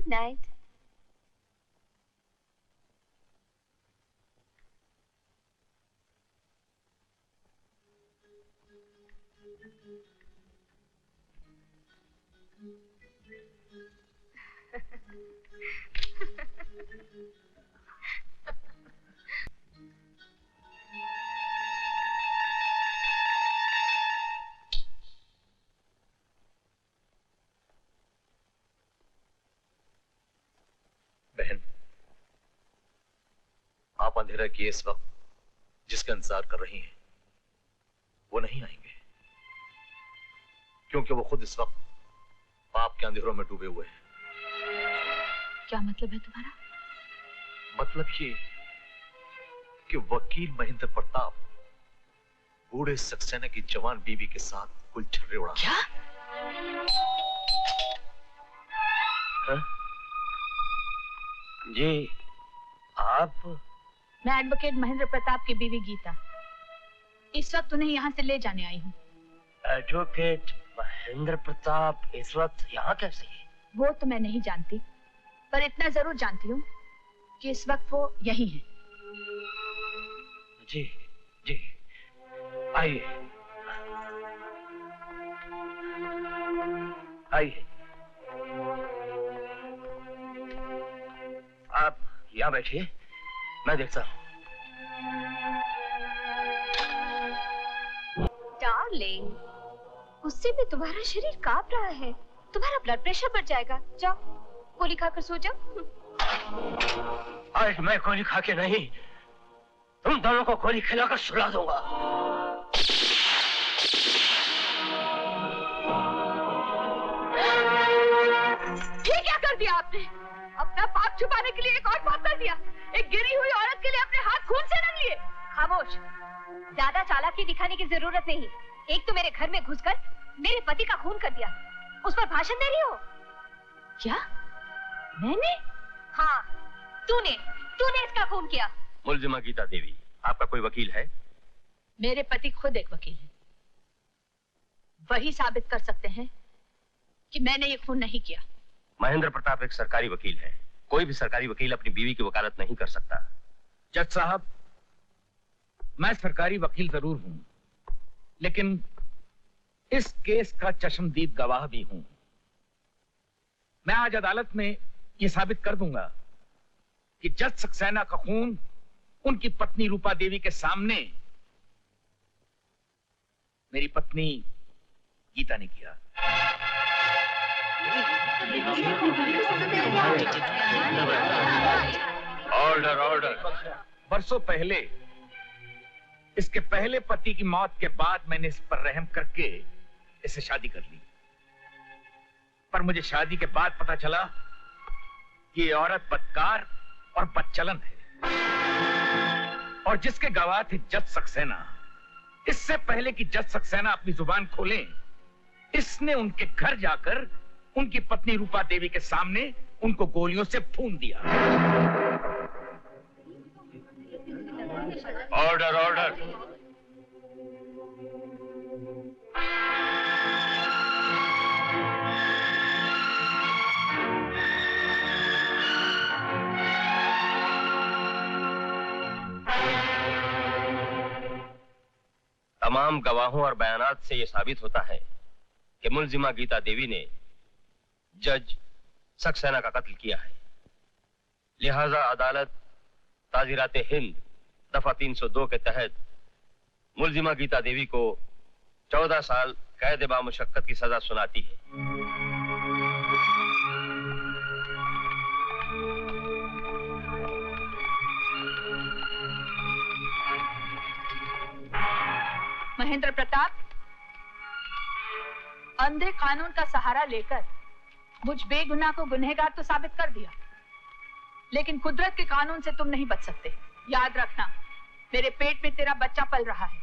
Good night. बहन, आप अंधेरा किए इस वक्त जिसका इंतजार कर रही हैं, वो नहीं आएंगे, क्योंकि वो खुद इस वक्त पाप के अंधेरों में डूबे हुए हैं। क्या मतलब है तुम्हारा? मतलब ये कि वकील महेंद्र प्रताप बूढ़े सक्सेना की जवान बीवी के साथ गुलछर्रे उड़ा। क्या? हाँ? जी आप? मैं एडवोकेट महेंद्र प्रताप की बीवी गीता इस वक्त उन्हें यहाँ से ले जाने आई हूँ। एडवोकेट महेंद्र प्रताप इस वक्त यहाँ कैसे? वो तो मैं नहीं जानती, पर इतना जरूर जानती हूँ कि इस वक्त वो यही हैं। जी जी आइए आइए, आप यहाँ बैठिए, मैं देखता हूँ। डार्लिंग, उससे भी तुम्हारा शरीर कांप रहा है, तुम्हारा ब्लड प्रेशर बढ़ जाएगा। जाओ गोली खाकर सो जाओ। आज मैं गोली खा के नहीं, तुम दोनों को गोली खिलाकर सुला दूंगा। ये क्या कर दिया आपने? अपना पाप छुपाने के लिए एक और पाप कर दिया। एक गिरी हुई औरत के लिए अपने हाथ खून से रंग लिए। खामोश, ज्यादा चालाकी दिखाने की जरूरत नहीं। एक तो मेरे घर में घुसकर मेरे पति का खून कर दिया, उस पर भाषण दे रही हो। क्या? मैंने? हाँ, तूने इसका खून किया। मुलजिमा गीता देवी, आपका कोई वकील है? मेरे पति खुद एक वकील हैं। वही साबित कर सकते हैं कि मैंने ये खून नहीं किया। महेंद्र प्रताप एक सरकारी वकील है, कोई भी सरकारी वकील अपनी बीवी की वकालत नहीं कर सकता। जज साहब, मैं सरकारी वकील जरूर हूं, लेकिन इस केस का चश्मदीद गवाह भी हूं। मैं आज अदालत में यह साबित कर दूंगा कि जज सक्सेना का खून उनकी पत्नी रूपा देवी के सामने मेरी पत्नी गीता ने किया। Order order. बरसों पहले इसके पहले पति की मौत के बाद मैंने इस पर रहम करके इसे शादी कर ली, पर मुझे शादी के बाद पता चला कि ये औरत बदकार और बदचलन है, और जिसके गवाह थे जज सक्सेना, इससे पहले कि जज सक्सेना अपनी जुबान खोले, इसने उनके घर जाकर उनकी पत्नी रूपा देवी के सामने उनको गोलियों से भून दिया। Order order. तमाम गवाहों और बयानात से यह साबित होता है कि मुलजिमा गीता देवी ने जज सक्सेना का कत्ल किया है। लिहाजा अदालत ताज़ीरात हिंद दफा 302 के तहत मुलजिमा गीता देवी को 14 साल कैद बामुशक्कत की सजा सुनाती है। महेंद्र प्रताप, अंधे कानून का सहारा लेकर मुझ बेगुनाह को गुनहगार तो साबित कर दिया, लेकिन कुदरत के कानून से तुम नहीं बच सकते। याद रखना, मेरे पेट में तेरा बच्चा पल रहा है।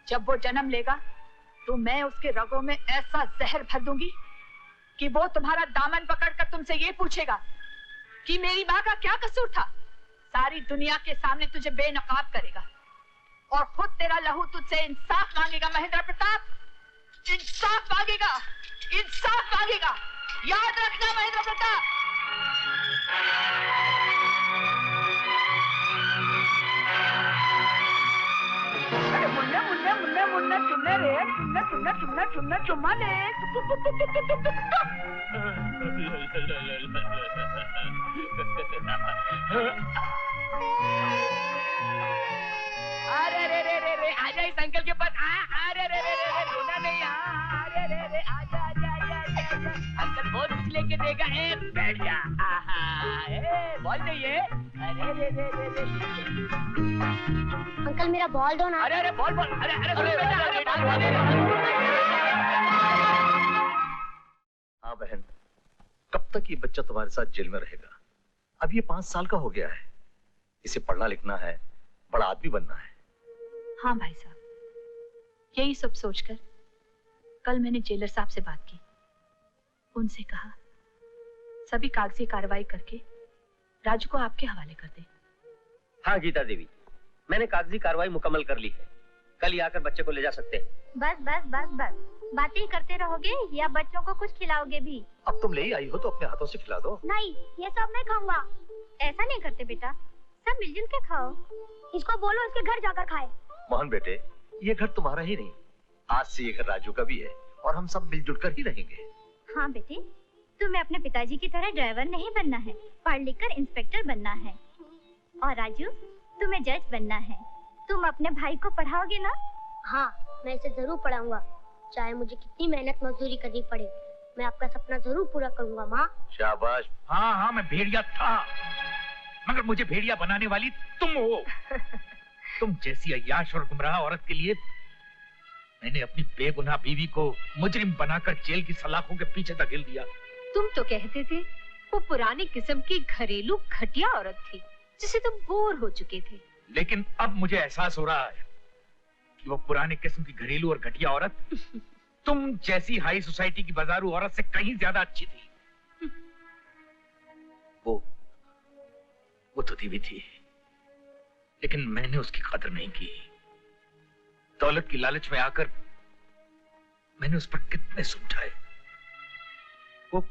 जब वो जन्म लेगा तो मैं उसके रगों में ऐसा जहर भर दूंगी कि वो तुम्हारा दामन पकड़कर तुमसे ये पूछेगा कि मेरी माँ का क्या कसूर था। सारी दुनिया के सामने तुझे बेनकाब करेगा और खुद तेरा लहू तुझसे इंसाफ मांगेगा। महेंद्र प्रताप, इंसाफ मांगेगा, इंसाफ मांगेगा। याद रखना महेंद्र प्रताप। मुन्ना मुन्ना मुन्ना मुन्ना चुन्ना रे, चुन्ना चुन्ना चुन्ना चुन्ना चुम्मा ले। अरे रे रे रे रे, आजा इस अंकल के पास। अरे रे रे रे, रोना नहीं। अरे रे रे, आजा आजा आजा आजा। अंकल बहुत कुछ लेके देगा। बैठ जा। बॉल चाहिए? अरे रे रे रे रे। अंकल मेरा बॉल दो ना। अरे अरे बॉल बॉल। अरे अरे हाँ बहन, कब तक ये बच्चा तुम्हारे साथ जेल में रहेगा? अब ये 5 साल का हो गया है। इसे पढ़ना लिखना है, बड़ा आदमी बनना है। हाँ भाई साहब, यही सब सोचकर कल मैंने जेलर साहब से बात की। उनसे कहा सभी कागजी कार्रवाई करके राजू को आपके हवाले कर दे। हाँ गीता देवी, मैंने कागजी कार्रवाई मुकम्मल कर ली है। कल ही आकर बच्चे को ले जा सकते हैं। बस बस बस बस, बातें ही करते रहोगे या बच्चों को कुछ खिलाओगे भी? अब तुम ले ही आई हो तो अपने हाथों से खिला दो। नहीं, ये सब मैं खाऊंगा। ऐसा नहीं करते बेटा, सब मिलजुल के खाओ। इसको बोलो इसके घर जाकर खाए। मोहन बेटे, ये घर तुम्हारा ही नहीं, आज से ये घर राजू का भी है और हम सब मिलजुल कर ही रहेंगे। हाँ बेटे, तुम्हें अपने पिताजी की तरह ड्राइवर नहीं बनना है, पढ़ लिख कर इंस्पेक्टर बनना है। और राजू, तुम्हें जज बनना है। तुम अपने भाई को पढ़ाओगे ना? हाँ, मैं इसे जरूर पढ़ाऊंगा, चाहे मुझे कितनी मेहनत मजदूरी करनी पड़े। मैं आपका सपना जरूर पूरा करूंगा माँ। शाबाश। हाँ हाँ, मैं भेड़िया था, मगर मुझे भेड़िया बनाने वाली तुम हो। तुम जैसी अय्याश और गुमराह औरत के लिए मैंने अपनी बेगुनाह बीवी को मुजरिम बनाकर जेल की सलाखों के पीछे धकेल दिया। तुम तो कहते थे वो पुरानी किस्म की घरेलू घटिया औरत थी जिसे तुम बोर हो चुके थे। लेकिन अब मुझे एहसास हो रहा है कि वो पुराने किस्म की घरेलू और घटिया औरत तुम जैसी हाई सोसाइटी की बाजारू औरत से कहीं ज्यादा अच्छी थी। वो तो दीवी थी, लेकिन मैंने उसकी कदर नहीं की। दौलत की लालच में आकर मैंने उस पर कितने सुलझाए। वो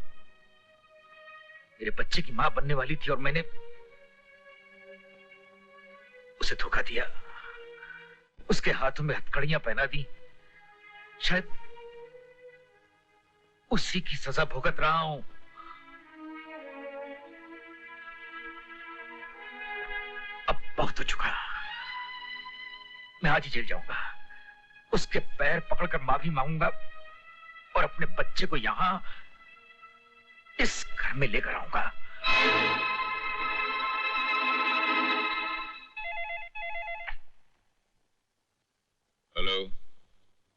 मेरे बच्चे की मां बनने वाली थी और मैंने उसे धोखा दिया, उसके हाथों में हथकड़ियां पहना दी। शायद उसी की सजा भुगत रहा हूं। अब बहुत हो चुका, मैं आज ही जेल जाऊंगा, उसके पैर पकड़कर माफी मांगूंगा और अपने बच्चे को यहां इस घर में लेकर आऊंगा। हेलो,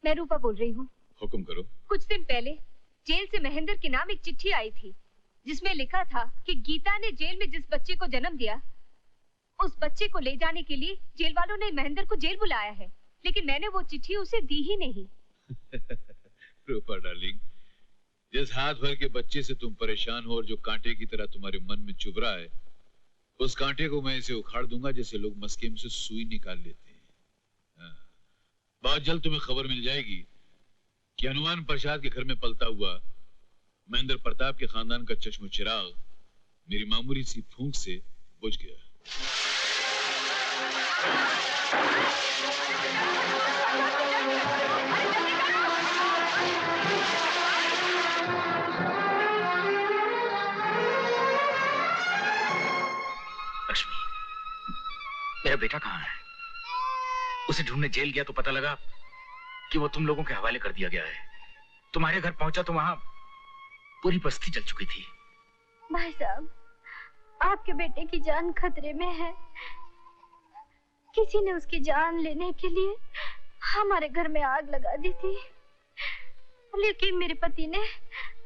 मैं रूपा बोल रही हूँ। हुक्म करो। कुछ दिन पहले जेल से महेंद्र के नाम एक चिट्ठी आई थी जिसमें लिखा था कि गीता ने जेल में जिस बच्चे को जन्म दिया उस बच्चे को ले जाने के लिए जेल वालों ने महेंद्र को जेल बुलाया है, लेकिन मैंने वो चिट्ठी उसे दी ही नहीं। रूपा डार्लिंग, जिस हाथ भर के बच्चे से तुम परेशान हो और जो कांटे की तरह तुम्हारे मन में चुभ रहा है, उस कांटे को मैं इसे उखाड़ दूंगा जैसे लोग मस्केम से सुई निकाल लेते हैं। बहुत जल्द तुम्हें खबर मिल जाएगी कि हनुमान प्रसाद के घर में पलता हुआ महेंद्र प्रताप के खानदान का चश्म चिराग मेरी मामूली सी फूंक से बुझ गया। लक्ष्मी, मेरा बेटा कहाँ है? उसे ढूंढने जेल गया तो पता लगा कि वो तुम लोगों के हवाले कर दिया गया है। तुम्हारे घर पहुंचा तो वहां पूरी बस्ती जल चुकी थी। भाई साहब, आपके बेटे की जान खतरे में है। किसी ने उसकी जान लेने के लिए हमारे घर में आग लगा दी थी, लेकिन मेरे पति ने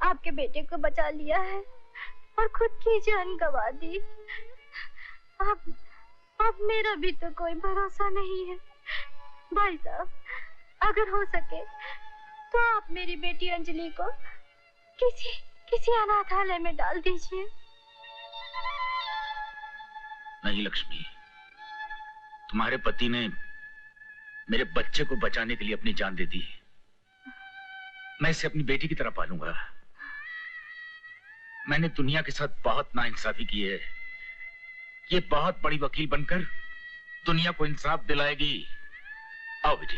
आपके बेटे को बचा लिया है और खुद की जान गंवा दी। अब मेरा भी तो कोई भरोसा नहीं है। भाई साहब, अगर हो सके तो आप मेरी बेटी अंजलि को किसी अनाथालय में डाल दीजिए। नहीं लक्ष्मी, तुम्हारे पति ने मेरे बच्चे को बचाने के लिए अपनी जान दे दी। मैं इसे अपनी बेटी की तरह पालूंगा। मैंने दुनिया के साथ बहुत नाइंसाफी की है। ये बहुत बड़ी वकील बनकर दुनिया को इंसाफ दिलाएगी। आओ बेटी।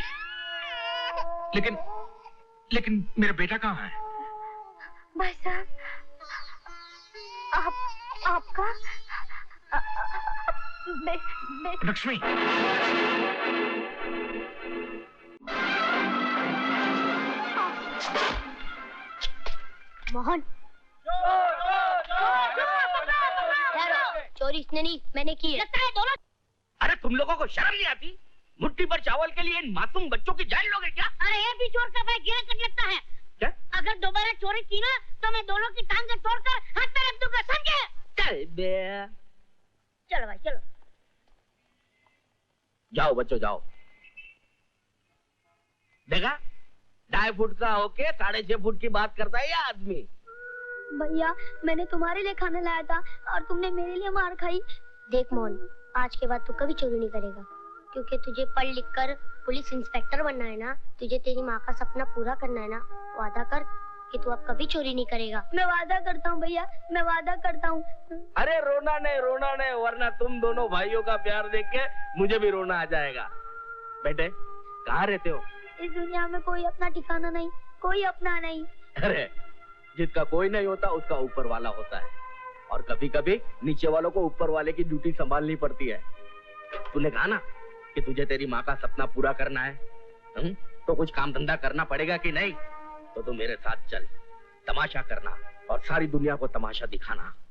लेकिन मेरा बेटा कहाँ है? भाई साहब, आपका लक्ष्मी, मोहन, चोरी इसने नहीं, मैंने की है। लगता है दोनों। अरे तुम लोगों को शर्म नहीं आती? मुट्ठी भर चावल के लिए इन मासूम बच्चों की जान लोगे क्या? अरे ये भी चोर का भाई गिरा कट लगता है। क्या? अगर दोबारा चोरी की ना तो मैं दोनों की टांगें तोड़कर हाथ में रख दूंगा, समझे? चल बे। चलो भाई चलो। जाओ बच्चों जाओ। देखा, 2.5 फुट का होके 6.5 फुट की बात करता है ये आदमी। भैया, मैंने तुम्हारे लिए खाना लाया था और तुमने मेरे लिए मार खाई। देख मोहन, आज के बाद तू कभी चोरी नहीं करेगा, क्योंकि तुझे पढ़ लिख कर पुलिस इंस्पेक्टर बनना है ना। तुझे तेरी माँ का सपना पूरा करना है ना। वादा कर कि तू अब कभी चोरी नहीं करेगा। मैं वादा करता हूँ भैया, मैं वादा करता हूँ। अरे रोना नहीं, वरना तुम दोनों भाइयों का प्यार देख के मुझे भी रोना आ जाएगा। बेटे, कहाँ रहते हो? इस दुनिया में कोई अपना ठिकाना नहीं, कोई अपना नहीं। अरे जिसका कोई नहीं होता उसका ऊपर वाला होता है, और कभी कभी नीचे वालों को ऊपर वाले की ड्यूटी संभालनी पड़ती है। तूने कहा ना कि तुझे तेरी माँ का सपना पूरा करना है, तो कुछ काम धंधा करना पड़ेगा कि नहीं? तो तू मेरे साथ चल, तमाशा करना और सारी दुनिया को तमाशा दिखाना।